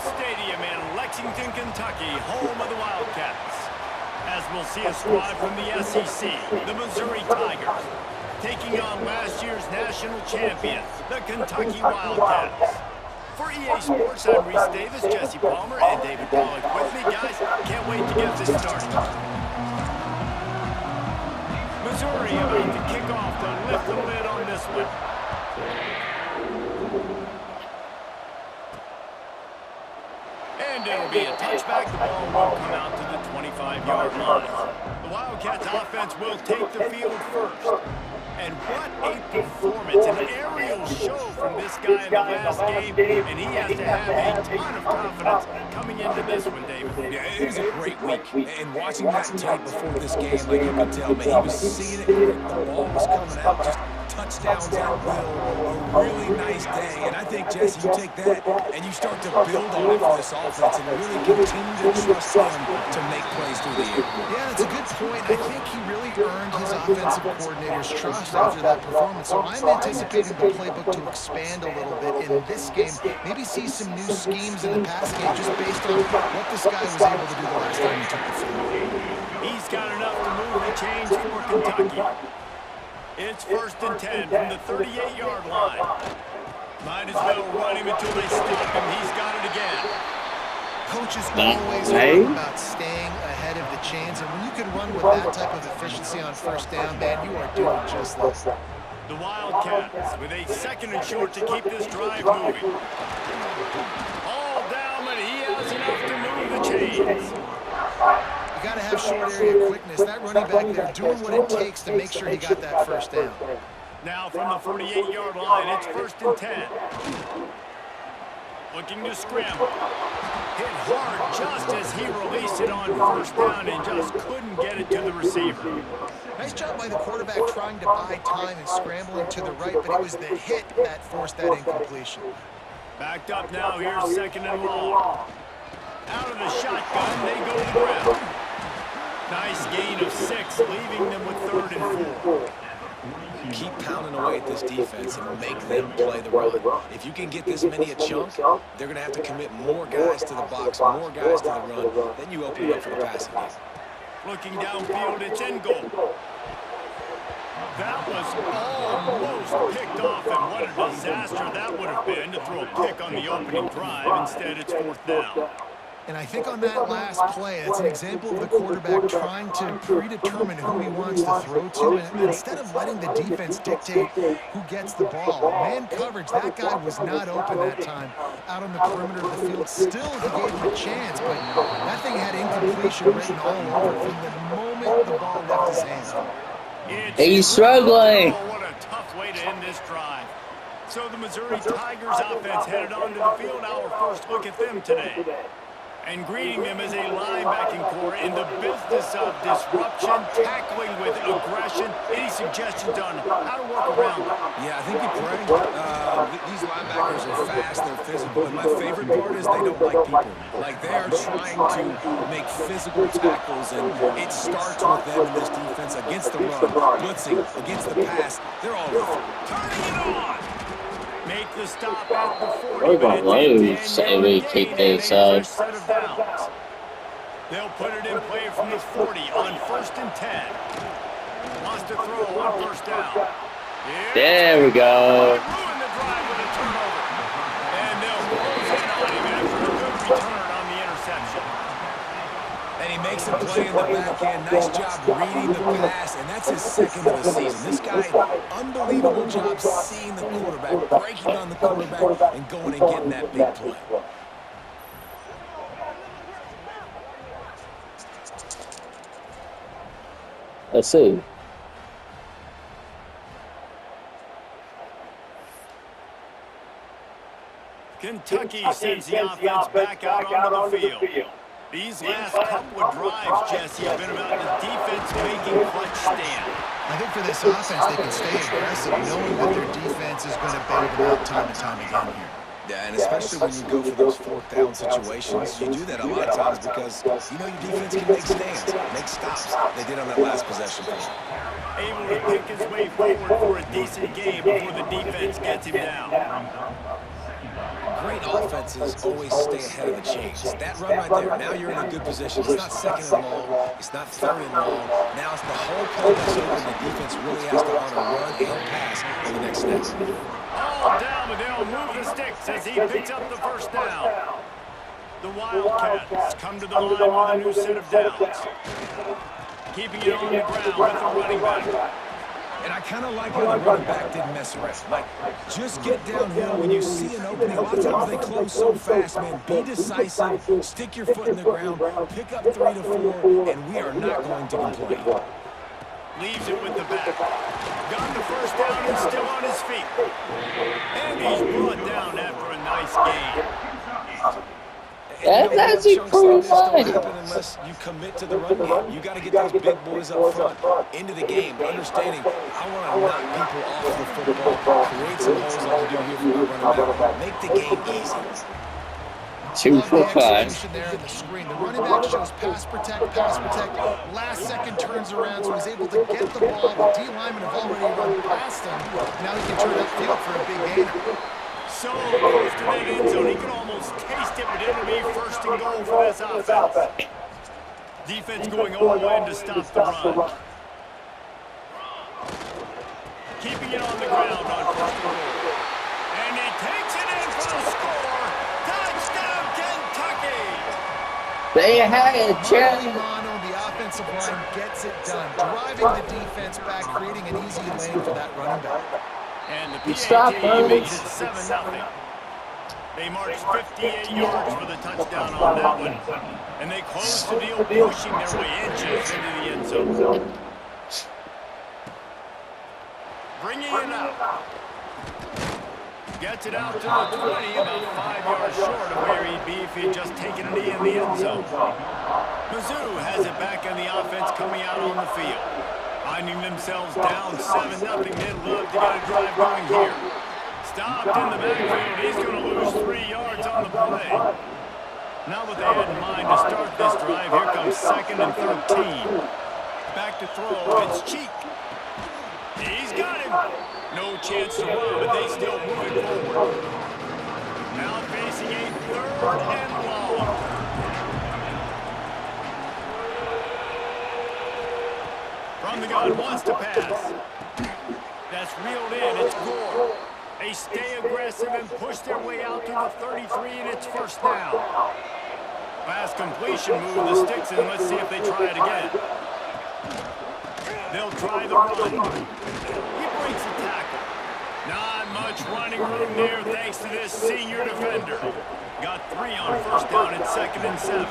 Stadium in Lexington, Kentucky, home of the Wildcats. As we'll see a squad from the SEC, the Missouri Tigers, taking on last year's national champions, the Kentucky Wildcats. For EA Sports, I'm Reese Davis, Jesse Palmer, and David Pollack with me. Guys, can't wait to get this started. Missouri about to kick off to lift the lid on this one. And it'll be a touchback. The ball will come out to the 25-yard line. The Wildcats offense will take the field first. And what a performance, an aerial show from this guy in the last game, and he has to have a ton of confidence coming into this one, David. Yeah, it was a great week, and watching that tape before this game, like you could tell, man, he was seeing it quick, the ball was coming out, just touchdowns at will, a really nice day, and I think, Jesse, you take that and you start to build on it for this offense and really continue to trust him to make plays through the air. Yeah, that's a good point. I think he really earned his offensive coordinator's trust after that performance, so I'm anticipating the playbook to expand a little bit in this game, maybe see some new schemes in the pass game just based on what this guy was able to do the last time he took the field. He's got enough to move the chains for Kentucky. It's 1st and 10 from the 38-yard line. Might as well run him until they stop him. He's got it again. Coaches always talk about staying ahead of the chains, and when you can run with that type of efficiency on first down, man, you are doing just that. The Wildcats with a 2nd and short to keep this drive moving. All down, but he has enough to move the chains. You got to have short area quickness. That running back there doing what it takes to make sure he got that first down. Now from the 48-yard line, it's 1st and 10. Looking to scramble. Hit hard just as he released it on first down and just couldn't get it to the receiver. Nice job by the quarterback trying to buy time and scrambling to the right, but it was the hit that forced that incompletion. Backed up now, here's 2nd and long. Out of the shotgun, they go to the ground. Nice gain of 6, leaving them with 3rd and 4. Keep pounding away at this defense and make them play the run. If you can get this many a chunk, they're going to have to commit more guys to the box, more guys to the run. Then you open it up for the passing game. Looking downfield, it's in goal. That was almost picked off, and what a disaster that would have been to throw a pick on the opening drive. Instead, it's 4th down. And I think on that last play, that's an example of the quarterback trying to predetermine who he wants to throw to, and instead of letting the defense dictate who gets the ball. Man coverage, that guy was not open that time out on the perimeter of the field. Still, he gave him a chance, but that thing had incompletion written all over it from the moment the ball left his hands. He's struggling. Oh, what a tough way to end this drive. So the Missouri Tigers offense headed onto the field. Our first look at them today. And greeting them as a linebacking core in the business of disruption, tackling with aggression. Any suggestions on how to work around them? Yeah, I think you're correct. These linebackers are fast, they're physical, and my favorite part is they don't like people. Like, they are trying to make physical tackles, and it starts with them in this defense against the run, blitzing, against the pass. They're all over. Turning it on! Make the stop at the 40. We're going low, say we keep this up. They'll put it in play from the 40 on 1st and 10. Wants to throw on first down. There we go. Ruin the drive with a turnover. And they'll close in on him after a good return on the interception. And he makes a play in the back end. Nice job reading the pass, and that's his 2nd of the season. This guy, unbelievable job seeing the quarterback, breaking on the quarterback, and going and getting that big play. Let's see. Kentucky sends the offense back out onto the field. These last couple of drives, Jesse, have been about the defense making clutch stand. I think for this offense, they can stay aggressive, knowing that their defense is going to bail them out time and time again here. Yeah, and especially when you go for those 4th down situations, you do that a lot of times because you know your defense can make stands, make stops. They did on that last possession. Able to pick his way forward for a decent game before the defense gets him down. great offenses always stay ahead of the chains. That run right there, now you're in a good position. It's not second and long. It's not third and long. Now it's the whole play that's over, and the defense really has to honor run and pass on the next snap. All down, but they'll move the sticks as he picks up the first down. The Wildcats come to the line with a new set of downs. Keeping it on the ground with the running back. And I kind of like how the running back didn't mess around. Like, just get downhill when you see an opening. A lot of times they close so fast, man. Be decisive, stick your foot in the ground, pick up 3 to 4, and we are not going to complain. Leaves it with the back. Got the first down and still on his feet. And he's brought down after a nice gain. That's actually pretty funny. Unless you commit to the run game. You got to get those big boys up front into the game, understanding I want to knock people off the football, create some holes like you do here for my running back, make the game easy. 2 for 5. There on the screen. The running back shows pass protect. Last second turns around, so he's able to get the ball. The D linemen have already run past him. Now he can turn upfield for a big gainer. So close to that end zone, he can almost taste it, but it'll be first and goal for this offense. Defense going all the way in to stop the run. Keeping it on the ground on first and goal. And he takes it in for the score. Touchdown, Kentucky! They had a chance. The offensive line gets it done, driving the defense back, creating an easy lane for that running back. And the PAT makes it 7-0. They march 58 yards for the touchdown on that one. And they close the deal, pushing their way inches into the end zone. Bringing it out. Gets it out to the 20, about 5 yards short of where he'd be if he'd just taken a knee in the end zone. Mizzou has it back on the offense coming out on the field. Finding themselves down 7-0, they'd love to get a drive going here. Stopped in the backfield, he's going to lose 3 yards on the play. Now what they had in mind to start this drive, here comes 2nd and 13. Back to throw, it's Cheek. He's got him. No chance to run, but they still moving forward. Now facing a 3rd and long. From the gun, wants to pass. That's reeled in, it's Gore. They stay aggressive and push their way out to the 33, and it's first down. Fast completion, move the sticks, and let's see if they try it again. They'll try the run. He breaks the tackle. Not much running room there thanks to this senior defender. Got 3 on first down and 2nd and 7.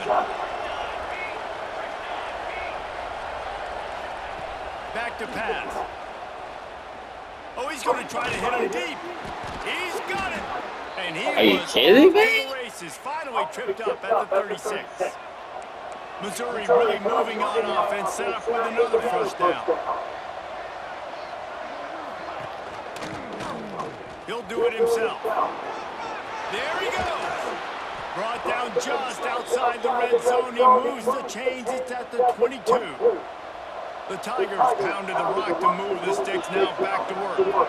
Back to pass. Oh, he's going to try to hit him deep. He's got it. And he Are you kidding me? the races, finally tripped up at the 36. Missouri really moving on offense, set up with another first down. He'll do it himself. There he goes. Brought down just outside the red zone. He moves the chains. It's at the 22. The Tigers pounded the rock to move the sticks. Now back to work.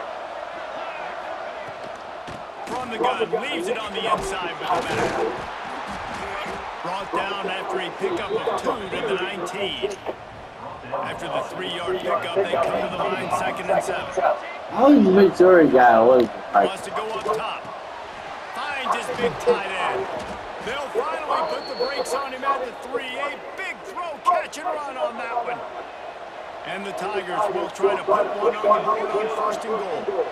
From the gun, leaves it on the inside with the back. Brought down after a pickup of 2 to the 19. After the 3-yard pickup, they come to the line 2nd and 7. How is Missouri guy always Wants to go up top. Finds his big tight end. They'll finally put the brakes on him at the 3. A big throw, catch and run on that one. And the Tigers will try to put one on the board on first and goal.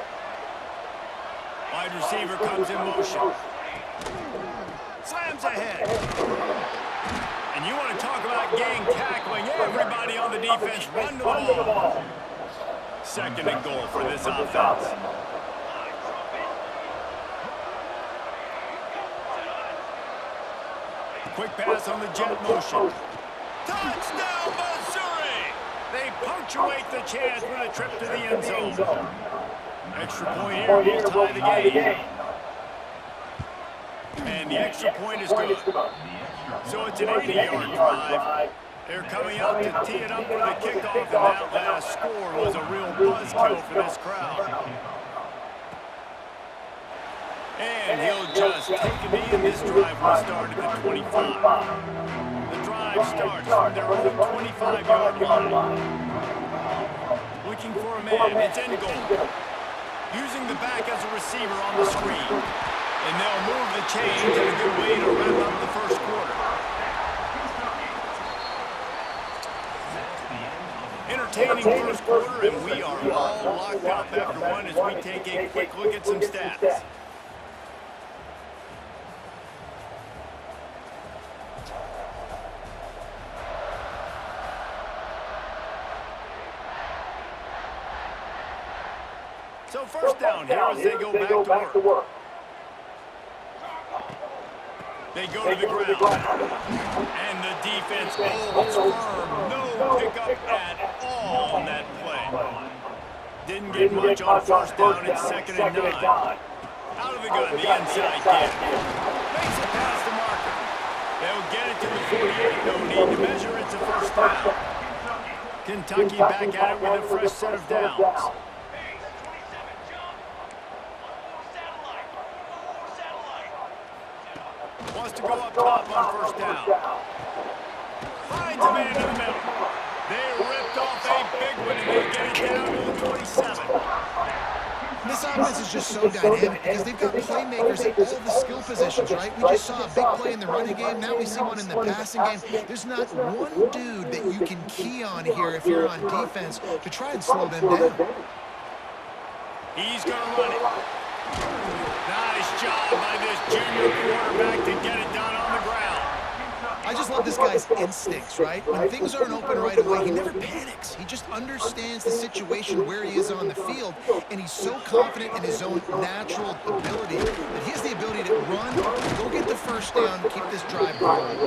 Wide receiver comes in motion. Slams ahead. And you want to talk about gang tackling. Everybody on the defense run to the ball. 2nd and goal for this offense. Quick pass on the jet motion. Touchdown, Missouri! They punctuate the chance with a trip to the end zone. Extra point here will tie the game. And the extra point is good. So it's an 80-yard drive. They're coming out to tee it up for the kickoff, and that last score was a real buzzkill for this crowd. And he'll just take a knee, and this drive will start at the 25. The drive starts from their own 25-yard line. Looking for a man. It's in goal. Using the back as a receiver on the screen. And they'll move the chains in a good way to wrap up the first quarter. Entertaining first quarter, and we are all locked up after one as we take a quick look at some stats. So first down here as they go back to work. They go to the ground. And the defense holds firm. No pickup at all on that play. Didn't get much on first down. It's 2nd and 9. Out of the gun, the inside kid. Makes it past the marker. They'll get it to the 48. No need to measure. It's a first down. Kentucky back at it with a fresh set of downs. Wants to go up top on first down. Finds a man in the middle. They ripped off a big one, and they get it down to the 27. This offense is just so dynamic because they've got playmakers at all the skill positions, right? We just saw a big play in the running game. Now we see one in the passing game. There's not one dude that you can key on here if you're on defense to try and slow them down. He's going to run it. Nice job by this junior quarterback to get it done on the ground. I just love this guy's instincts, right? When things aren't open right away, he never panics. He just understands the situation where he is on the field, and he's so confident in his own natural ability that he has the ability to run, go get the first down, keep this drive going.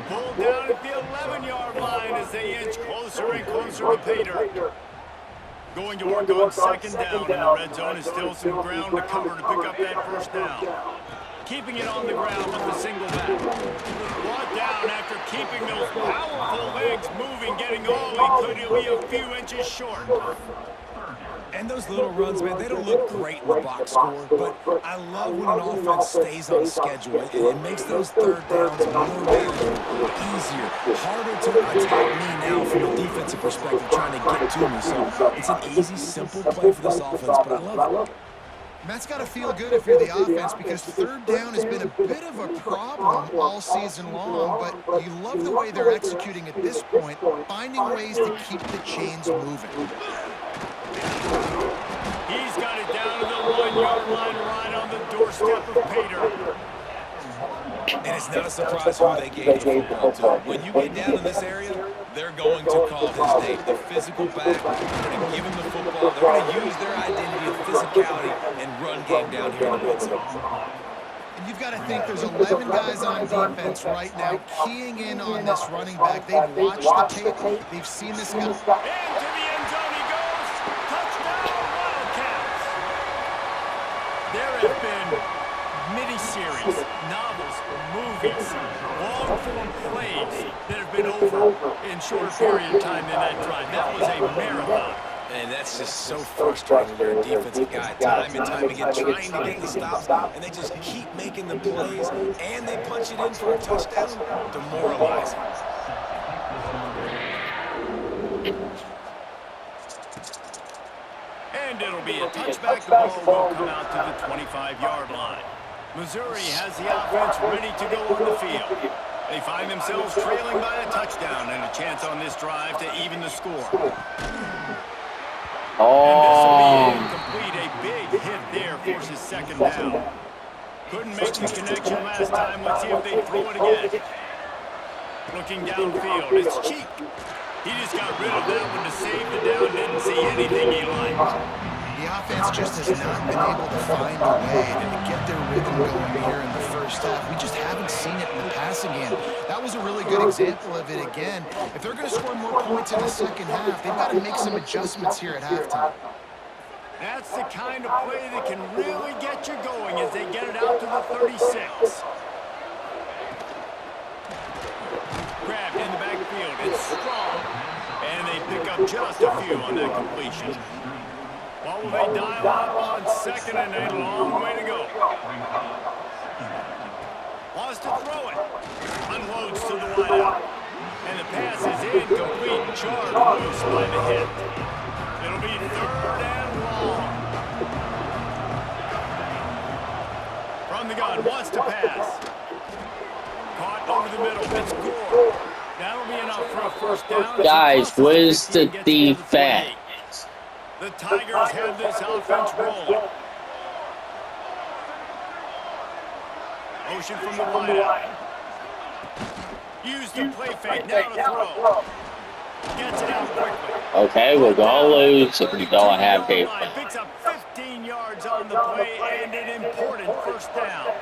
Pulled down at the 11-yard line as they inch closer and closer to pay dirt. Going to work on 2nd down in the red zone is still some ground to cover to pick up that first down. Keeping it on the ground with the single back. Brought down after keeping those powerful legs moving, getting all he could. He'll be a few inches short. And those little runs, man, they don't look great in the box score, but I love when an offense stays on schedule. It makes those third downs more manageable, easier, harder to attack me now from a defensive perspective trying to get to me. So it's an easy, simple play for this offense, but I love it. And that's got to feel good if you're the offense because third down has been a bit of a problem all season long, but you love the way they're executing at this point, finding ways to keep the chains moving. He's got it down to the 1-yard line right on the doorstep of pay dirt. And it's not a surprise who they gave the football to. When you get down in this area, they're going to call his name. The physical back, they're going to give him the football. They're going to use their identity of physicality and run game down here in the red zone. And you've got to think there's 11 guys on defense right now keying in on this running back. They've watched the tape. They've seen this guy. Into the end zone he goes. Touchdown, Wildcats. There have been miniseries, novels, movies, long-form plays that have been over in shorter period of time than that drive. That was a marathon. And that's just so frustrating when you're a defensive guy. Time and time again trying to get the stops, and they just keep making the plays, and they punch it in for a touchdown. Demoralizing. And it'll be a touchback. The ball will come out to the 25-yard line. Missouri has the offense ready to go on the field. They find themselves trailing by a touchdown and a chance on this drive to even the score. And this will be incomplete. A big hit there forces 2nd down. Couldn't make the connection last time. Let's see if they throw it again. Looking downfield, it's Cheek. He just got rid of that one to save the down. Didn't see anything he liked. The offense just has not been able to find a way to get their rhythm going here in the first half. We just haven't seen it in the passing game. That was a really good example of it again. If they're going to score more points in the second half, they've got to make some adjustments here at halftime. That's the kind of play that can really get you going as they get it out to the 36. Grabbed in the backfield. It's strong. And they pick up just a few on that completion. Well, will they dial up on second and a long way to go? Wants to throw it. Unloads to the wideout. And the pass is incomplete. Jarred loose by the hit. It'll be third and long. From the gun, wants to pass. Caught over the middle. It's Gore. That'll be enough for a first down. Guys, where's the defense? The Tigers have this offense rolling. Motion from the wideout. Use the play fake. Now to throw. Gets it out quickly. Okay, we're gonna lose if we don't have defense. Picks up 15 yards on the play and an important first down.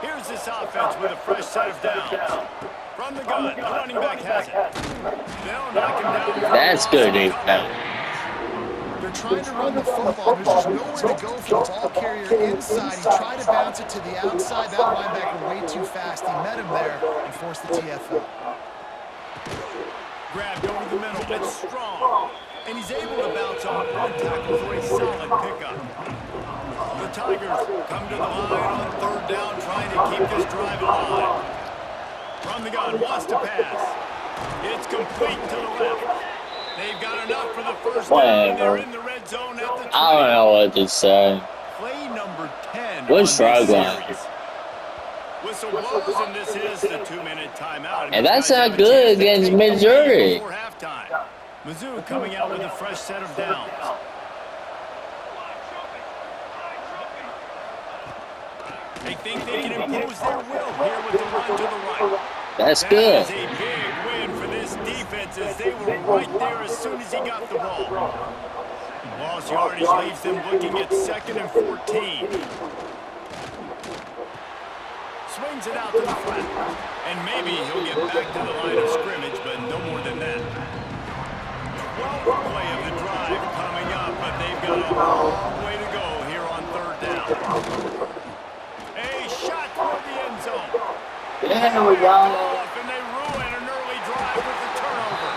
Here's this offense with a fresh set of downs. From the gun, the running back has it. They'll knock him down. That's good defense. They're trying to run the football. There's just nowhere to go for the ball carrier inside. He tried to bounce it to the outside. That linebacker way too fast. He met him there and forced the TFL. Grabbed over the middle. It's strong. And he's able to bounce off one tackle for a solid pickup. The Tigers come to the line on third down, trying to keep this drive alive. From the gun, wants to pass. It's complete to the left. They've got enough for the first down. They're in the red zone at the 20. I don't know what to say. Play number 10. We're struggling. Whistle blows, and this is the 2-minute timeout. And that's not good against Missouri. Before halftime. Mizzou coming out with a fresh set of downs. They think they can impose their will here with the run to the right. That's good. That is a big win for this defense as they were right there as soon as he got the ball. Lost yardage leaves them looking at 2nd and 14. Swings it out to the flat. And maybe he'll get back to the line of scrimmage, but no more than that. 12th play of the drive coming up, but they've got a long way to go here on third down. A shot toward the end zone. There we go. And they ruin an early drive with the turnover.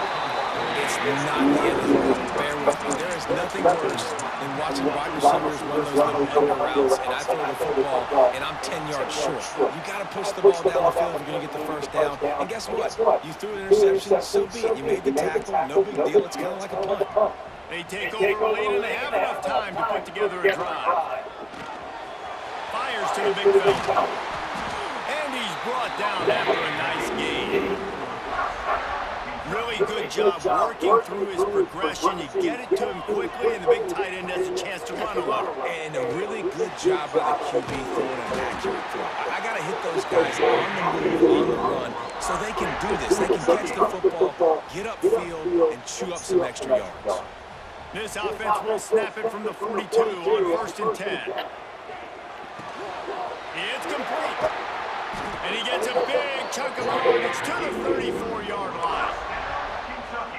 It's not the end of the world. Bear with me. There is nothing worse than watching wide receivers run those little under routes, and I throw the football, and I'm 10 yards short. You got to push the ball down the field if you're going to get the first down. And guess what? You threw an interception, so be it. You made the tackle, no big deal. It's kind of like a punt. They take over late, and they have enough time to put together a drive. Fires to the big fella. And he's brought down after a nice gain. Really good job working through his progression. You get it to him quickly, and the big tight end has a chance to run a little. And a really good job by the QB throwing an accurate throw. I got to hit those guys on the move, on the run, so they can do this. They can catch the football, get upfield, and chew up some extra yards. This offense will snap it from the 42 on 1st and 10. It's complete. And he gets a big chunk of yardage to the 34-yard line.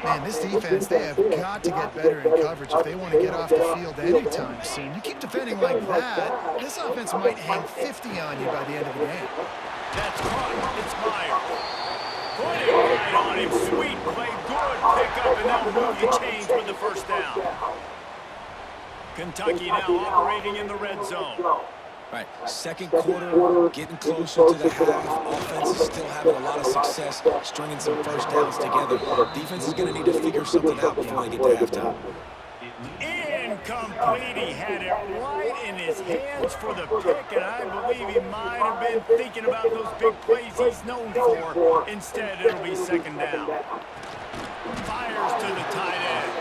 Man, this defense, they have got to get better in coverage if they want to get off the field anytime soon. You keep defending like that, this offense might hang 50 on you by the end of the game. That's caught. It's Myers. Put it right on him. Sweet play. Good pickup, and they'll move the chains with the first down. Kentucky now operating in the red zone. Right, second quarter, getting closer to the half. Offense is still having a lot of success stringing some first downs together. Defense is going to need to figure something out before they get to halftime. Incomplete. He had it right in his hands for the pick, and I believe he might have been thinking about those big plays he's known for. Instead, it'll be second down. Fires to the tight end.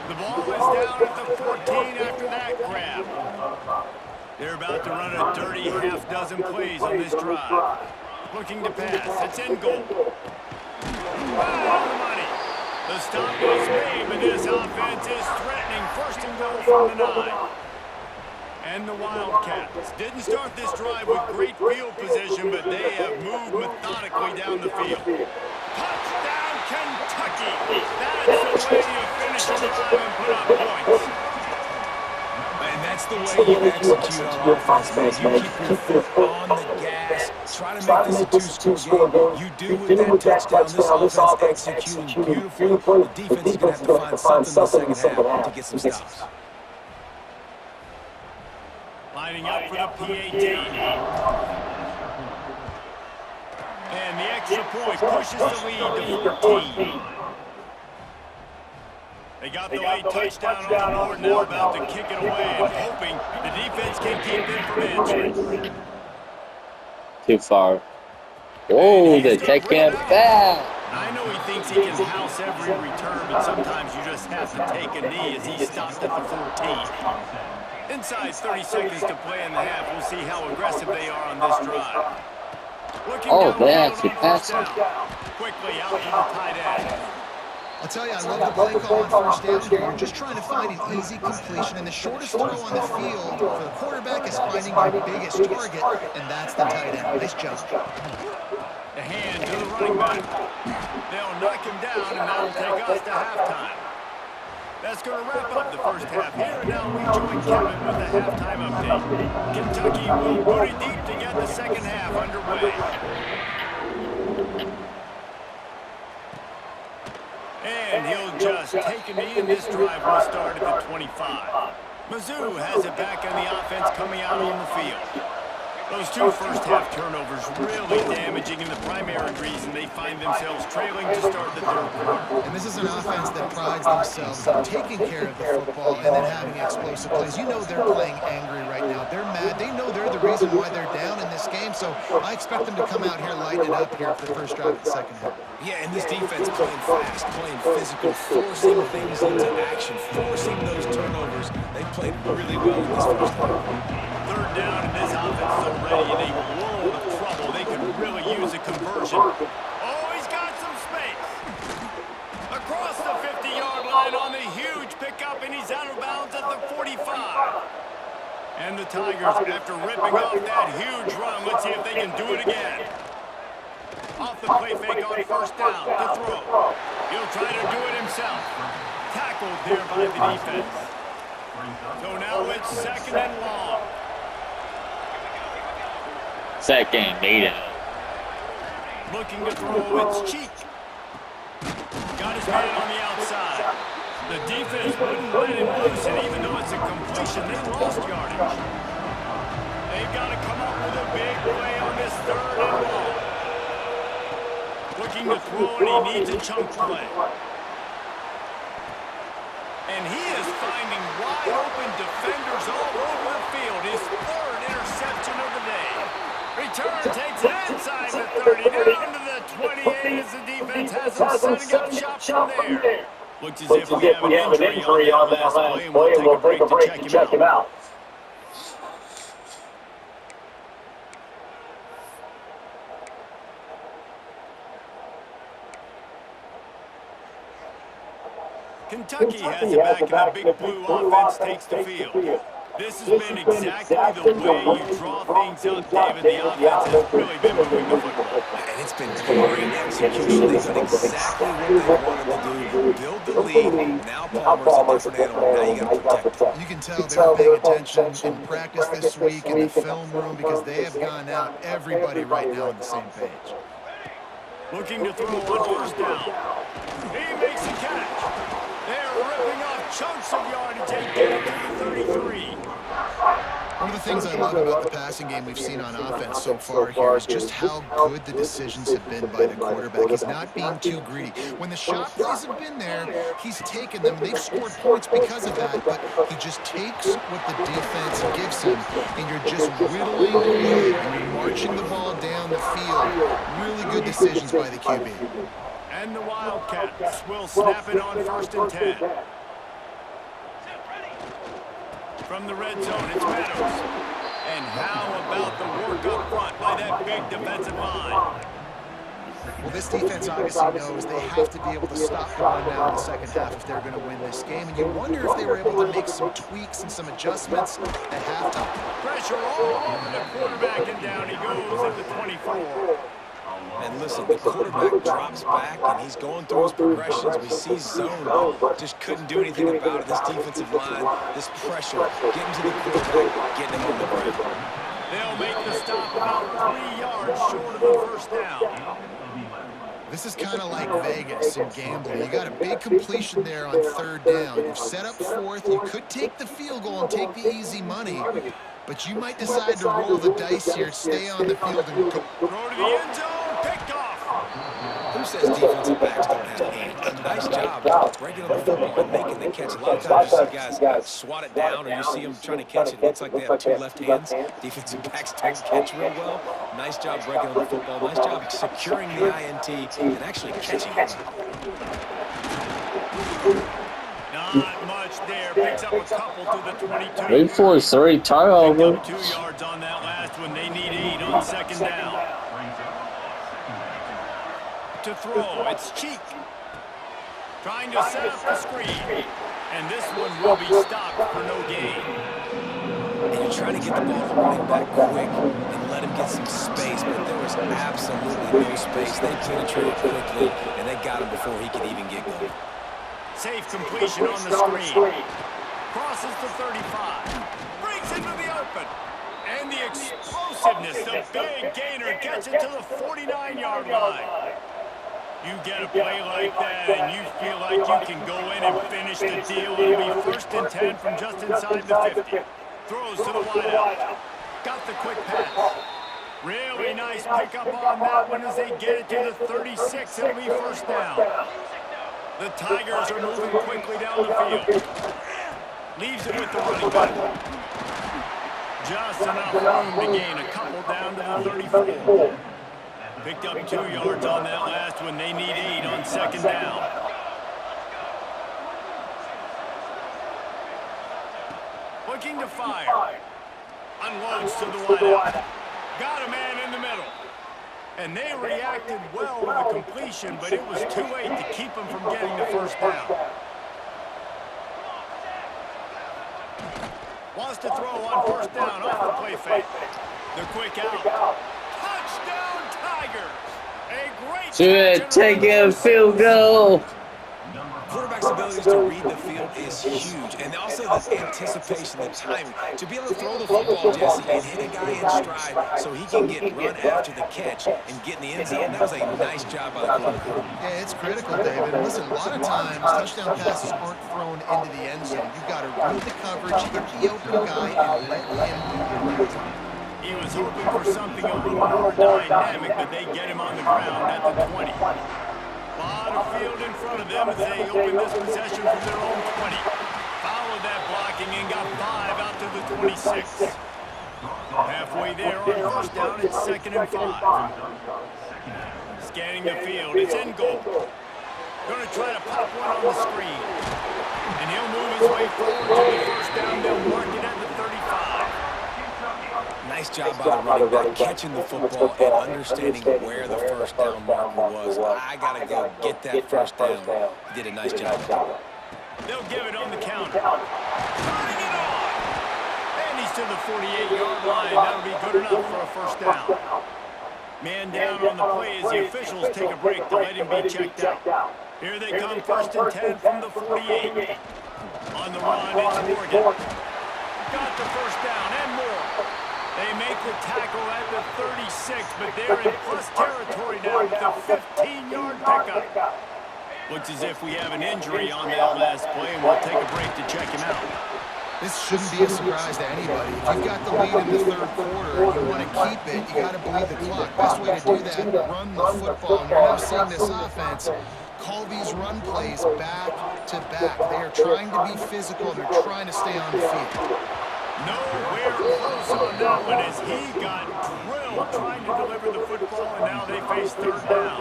The ball is down at the 14 after that grab. They're about to run a dirty half-dozen plays on this drive. Looking to pass. It's in goal. Right on the money. The stop is made, but this offense is threatening. 1st and goal from the 9. And the Wildcats didn't start this drive with great field position, but they have moved methodically down the field. Touchdown, Kentucky! That's the way you finish a drive and put up points. And that's the way you execute on offense, man. You keep your foot on the gas. Try to make this a two-score game. You do with that touchdown. This offense executing beautifully. The defense is going to have to find something in the second half to get some stops. Lining up for the PAT. And the extra point pushes the lead to 14. They got the late touchdown on the board now, about to kick it away and hoping the defense can keep them from answering. Too far. Oh, the second back. I know he thinks he can house every return, but sometimes you just have to take a knee as he stopped at the 14. Inside 30 seconds to play in the half. We'll see how aggressive they are on this drive. Oh, they actually passed it. Quickly out to the tight end. I'll tell you, I love the play call on first down here. You're just trying to find an easy completion, and the shortest throw on the field for the quarterback is finding your biggest target, and that's the tight end. Nice job. The hand to the running back. They'll knock him down, and that'll take us to halftime. That's going to wrap up the first half here, and now we join Kevin with the halftime update. Kentucky will boot it deep to get the second half underway. And he'll just take a knee, and this drive will start at the 25. Mizzou has it back on the offense coming out on the field. Those two first-half turnovers really damaging, and the primary reason they find themselves trailing to start the third quarter. And this is an offense that prides themselves on taking care of the football and then having explosive plays. You know they're playing angry right now. They're mad. They know they're the reason why they're down in this game, so I expect them to come out here lighting it up here for the first drive of the second half. Yeah, and this defense playing fast, playing physical, forcing things into action, forcing those turnovers. They played really well in this first half. Third down, and this offense is already in a world of trouble. They could really use a conversion. Oh, he's got some space. Across the 50-yard line on the huge pickup, and he's out of bounds at the 45. And the Tigers, after ripping off that huge run, let's see if they can do it again. Off the play fake on first down to throw. He'll try to do it himself. Tackled there by the defense. So now it's second and long. Second, need it. Looking to throw, it's Cheek. Got his man on the outside. The defense wouldn't let him loose, and even though it's a completion, they lost yardage. They've got to come up with a big play on this third and long. Looking to throw, and he needs a chunk play. And he is finding wide open defenders all over the field. His third interception of the day. Return takes it inside the 30, down to the 28 as the defense has him setting up shop from there. Looks as if we have an injury on that last play, and we'll take a break to check him out. Kentucky has it back, and the Big Blue offense takes the field. This has been exactly the way you draw things up, David. The offense has really been moving the football. And it's been great execution. They've done exactly what they wanted to do. Build the lead. Now Palmer's a different animal. Now you got to protect him. You can tell they're paying attention in practice this week in the film room because they have gone out, everybody right now on the same page. Looking to throw on first down. He makes a catch. They're ripping off chunks of yardage and get it to the 33. One of the things I love about the passing game we've seen on offense so far here is just how good the decisions have been by the quarterback. He's not being too greedy. When the shot plays have been there, he's taken them. They've scored points because of that, but he just takes what the defense gives him, and you're just whittling away, and you're marching the ball down the field. Really good decisions by the QB. And the Wildcats will snap it on first and 10. From the red zone, it's Meadows. And how about the work up front by that big defensive line? Well, this defense obviously knows they have to be able to stop the run now in the second half if they're going to win this game. And you wonder if they were able to make some tweaks and some adjustments at halftime. Pressure all over the quarterback, and down he goes at the 24. And listen, the quarterback drops back, and he's going through his progressions. We see zone, just couldn't do anything about it. This defensive line, this pressure, getting to the quarterback, getting him on the ground. They'll make the stop about 3 yards short of the first down. This is kind of like Vegas in gambling. You got a big completion there on third down. You've set up fourth. You could take the field goal and take the easy money, but you might decide to roll the dice here, stay on the field, and go. Throw to the end zone, picked off. Who says defensive backs don't have hands? Nice job breaking on the football and making the catch. A lot of times you see guys swat it down, or you see them trying to catch it. It looks like they have two left hands. Defensive backs don't catch real well. Nice job breaking on the football. Nice job securing the INT and actually catching it. Not much there. Picks up a couple to the 22. 3 for 3 turnover. 2 yards on that last one. They need 8 on second down. To throw, it's Cheek. Trying to set up the screen. And this one will be stopped for no gain. And you're trying to get the ball to running back quick and let him get some space, but there was absolutely no space. They penetrated quickly, and they got him before he could even get going. Safe completion on the screen. Crosses the 35. Breaks into the open. And the explosiveness, the big gainer gets it to the 49-yard line. You get a play like that and you feel like you can go in and finish the deal. It'll be 1st and 10 from just inside the 50. Throws to the wideout. Got the quick pass. Really nice pickup on that one as they get it to the 36. It'll be 1st down. The Tigers are moving quickly down the field. Leaves it with the running back. Just enough room to gain a couple down to the 34. Picked up 2 yards on that last one. They need 8 on second down. Looking to fire. Unloads to the wideout. Got a man in the middle. And they reacted well to the completion, but it was too late to keep them from getting the 1st down. Wants to throw on 1st down off the play fake. The quick out. Touchdown Tigers! A great Should take a field goal. Quarterback's abilities to read the field is huge, and also the anticipation, the timing. To be able to throw the football, Jesse, and hit a guy in stride so he can get run after the catch and get in the end zone, that was a nice job by the quarterback. Yeah, it's critical, David. And listen, a lot of times touchdown passes aren't thrown into the end zone. You've got to read the coverage, hit the open guy, and let him do the rest. He was hoping for something a little more dynamic, but they get him on the ground at the 20. A lot of field in front of them as they open this possession from their own 20. Followed that blocking and got 5 out to the 26. Halfway there on 1st down, it's 2nd and 5. Scanning the field, it's in goal. Going to try to pop one on the screen. And he'll move his way forward to the 1st down. They'll mark it at the 35. Nice job by the running back, catching the football and understanding where the 1st down marker was. I got to go get that 1st down. He did a nice job. They'll give it on the counter. Turning it on. And he's to the 48-yard line. That'll be good enough for a 1st down. Man down on the play as the officials take a break to let him be checked out. Here they come, 1st and 10 from the 48. On the run, it's Morgan. Got the 1st down and more. They make the tackle at the 36, but they're in plus territory now with a 15-yard pickup. Looks as if we have an injury on that last play, and we'll take a break to check him out. This shouldn't be a surprise to anybody. If you've got the lead in the 3rd quarter and you want to keep it, you got to bleed the clock. Best way to do that, run the football. And you're now seeing this offense call these run plays back to back. They are trying to be physical, and they're trying to stay on the field. Nowhere close on that one as he got drilled trying to deliver the football, and now they face 3rd down.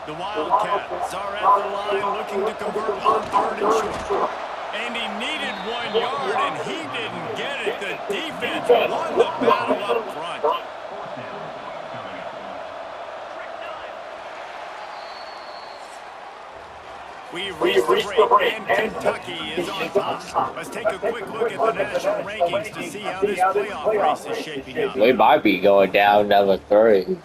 The Wildcats are at the line looking to convert on 3rd and short. And he needed 1 yard, and he didn't get it. The defense won the battle up front. We reached the break, and Kentucky is on top. Let's take a quick look at the national rankings to see how this playoff race is shaping up. We might be going down number 3.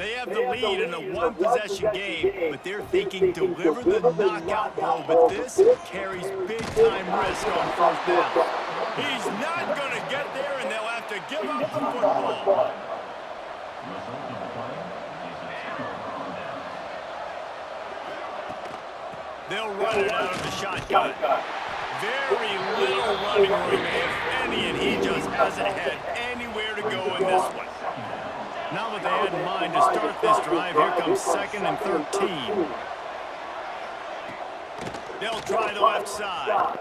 They have the lead in a one-possession game, but they're thinking deliver the knockout blow, but this carries big-time risk on first down. He's not going to get there, and they'll have to give up the football. They'll run it out of the shotgun. Very little running room, if any, and he just hasn't had anywhere to go in this one. Now what they had in mind to start this drive, here comes 2nd and 13. They'll try the left side.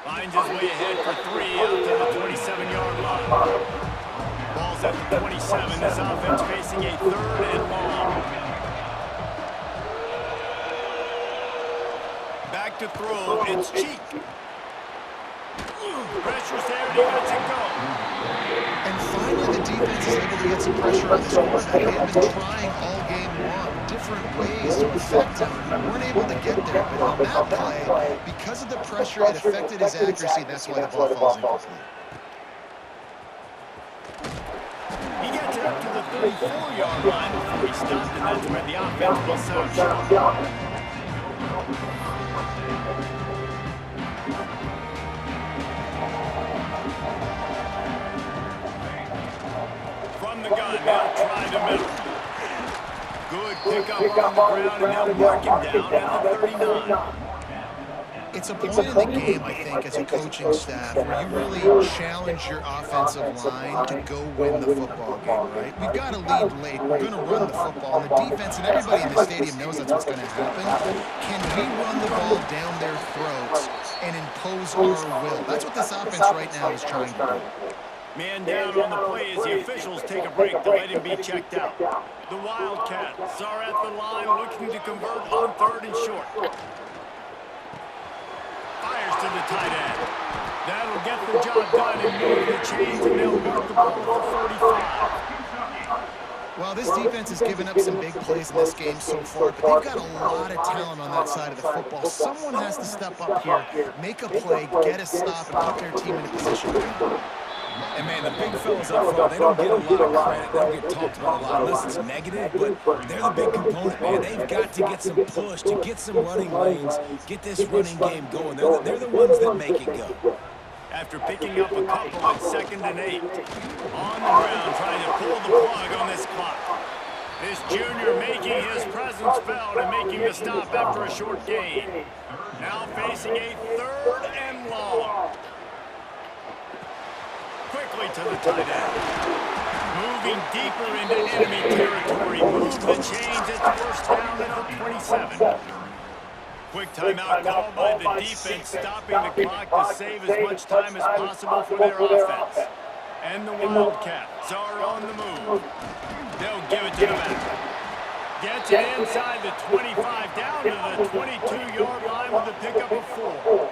Finds his way ahead for 3 out to the 27-yard line. Ball's at the 27. This offense facing a 3rd and long. Back to throw. It's Cheek. Pressure's there, and he lets it go. And finally, the defense is able to get some pressure on this quarterback. They have been trying all game long, different ways to affect him. Weren't able to get there, but on that play, because of the pressure, it affected his accuracy. That's why the ball falls incomplete. He gets it up to the 34-yard line before he stopped, and that's where the offense will set up shop. From the gun, they'll try the middle. Good pickup on the ground, and they'll mark him down at the 39. It's a point in the game, I think, as a coaching staff, where you really challenge your offensive line to go win the football game, right? We've got to lead late. We're going to run the football. And the defense and everybody in the stadium knows that's what's going to happen. Can we run the ball down their throats and impose our will? That's what this offense right now is trying to do. Man down on the play as the officials take a break to let him be checked out. The Wildcats are at the line looking to convert on 3rd and short. Fires to the tight end. That'll get the job done and move the chains, and they'll mark the ball at the 45. Well, this defense has given up some big plays in this game so far, but they've got a lot of talent on that side of the football. Someone has to step up here, make a play, get a stop, and put their team in a position to win. And, man, the big fellas up front, they don't get a lot of credit. They don't get talked about a lot unless it's negative, but they're the big component, man. They've got to get some push, to get some running lanes, get this running game going. They're the ones that make it go. After picking up a couple at 2nd and 8. On the ground, trying to pull the plug on this clock. This junior making his presence felt and making the stop after a short gain. Now facing a 3rd and long. Quickly to the tight end. Moving deeper into enemy territory. Move the chains at the 1st down at the 27. Quick timeout called by the defense, stopping the clock to save as much time as possible for their offense. And the Wildcats are on the move. They'll give it to the back. Gets it inside the 25, down to the 22-yard line with a pickup of 4.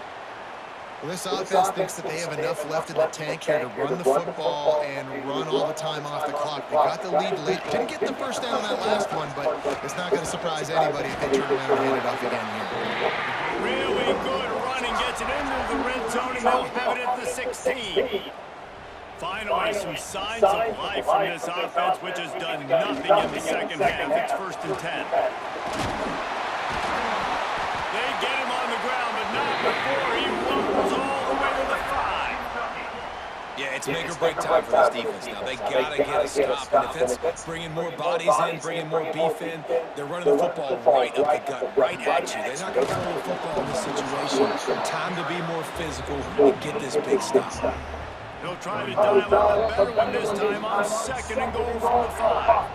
Well, this offense thinks that they have enough left in the tank here to run the football and run all the time off the clock. They got the lead late. Didn't get the first down on that last one, but it's not going to surprise anybody if they turn around and hand it off again here. Really good running. Gets it into the red zone, and they'll have it at the 16. Finally, some signs of life from this offense, which has done nothing in the second half. It's 1st and 10. They get him on the ground, but not before he rolls all the way to the 5. Yeah, it's make or break time for this defense now. They got to get a stop, and if it's bringing more bodies in, bringing more beef in, they're running the football right up the gut, right at you. They're not going to throw the football in this situation. Time to be more physical and get this big stop. He'll try to dial up a better one this time on 2nd and goal from the 5.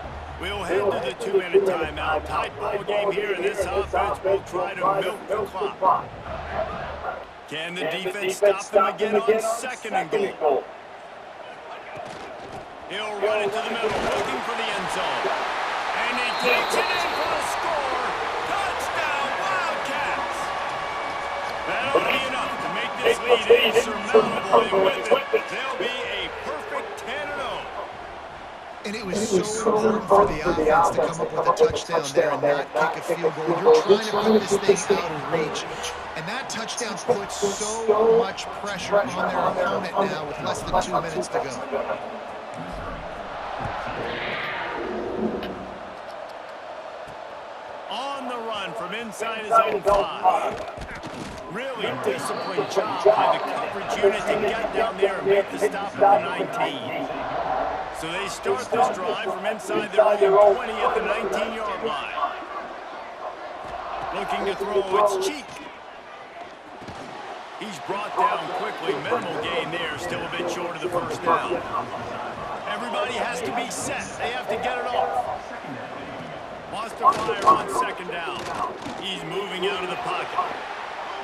We'll head to the 2-minute timeout. Tight ball game here, and this offense will try to milk the clock. Can the defense stop them again on 2nd and goal? He'll run it to the middle, looking for the end zone. And he takes it in for a score. Touchdown, Wildcats! That ought to be enough to make this lead insurmountable, and with it, they'll be a perfect 10-0. And it was so important for the offense to come up with a touchdown there and not kick a field goal. You're trying to put this thing out of reach. And that touchdown puts so much pressure on their opponent now with less than 2 minutes to go. from inside his own 5. Really disciplined job by the coverage unit to get down there and make the stop at the 19. So they start this drive from inside their own 20 at the 19-yard line. Looking to throw, it's Cheek. He's brought down quickly. Minimal gain there, still a bit short of the first down. Everybody has to be set. They have to get it off. Wants to fire on second down. He's moving out of the pocket.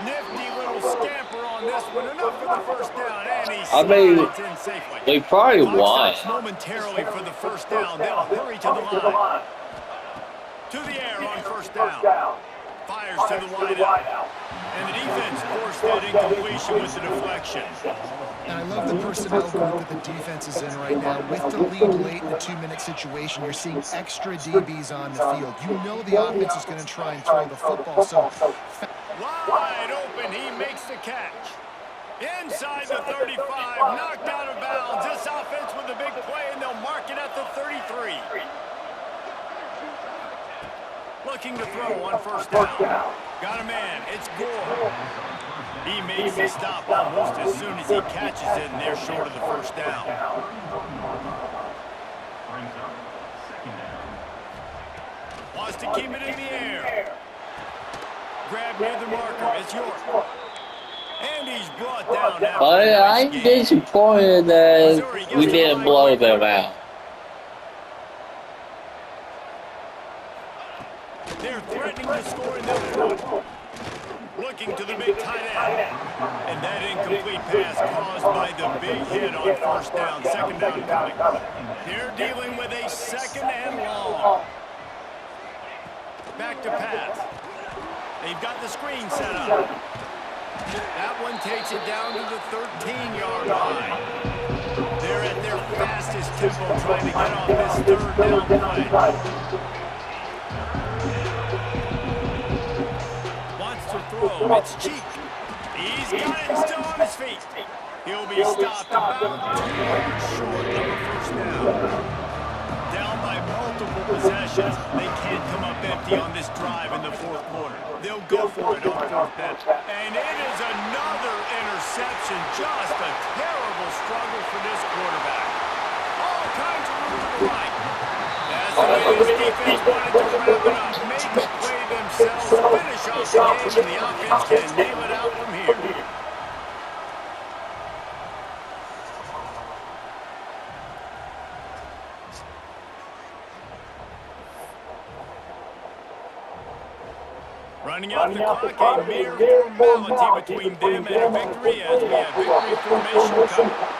Nifty little scamper on this one. Enough for the first down, and he slides in safely. They probably won. Momentarily for the first down. They'll hurry to the line. To the air on first down. Fires to the wideout. And the defense forced that incompletion with the deflection. And I love the personnel group that the defense is in right now. With the lead late in the 2-minute situation, you're seeing extra DBs on the field. You know the offense is going to try and throw the football. So wide open, he makes the catch. Inside the 35, knocked out of bounds. This offense with a big play, and they'll mark it at the 33. Looking to throw on first down. Got a man, it's Gore. He makes the stop almost as soon as he catches it, and they're short of the first down. Wants to keep it in the air. Grab near the marker, it's York. And he's brought down after I'm disappointed that we didn't blow them out. They're threatening to score in their foot. Looking to the big tight end. And that incomplete pass caused by the big hit on first down. Second down coming. They're dealing with a second and long. Back to pass. They've got the screen set up. That one takes it down to the 13-yard line. They're at their fastest tempo trying to get off this third down play. Wants to throw. It's Cheek. He's got it still on his feet. He'll be stopped about 2 yards short of a first down. Down by multiple possessions. They can't come up empty on this drive in the fourth quarter. They'll go for it on fourth down. And it is another interception. Just a terrible struggle for this quarterback. All kinds of room to the right. That's the way this defense wanted to wrap it up. Make the play themselves, finish off the game, and the offense can nail it out from here. Running out the clock, a mere formality between them and a victory as we have victory formation coming.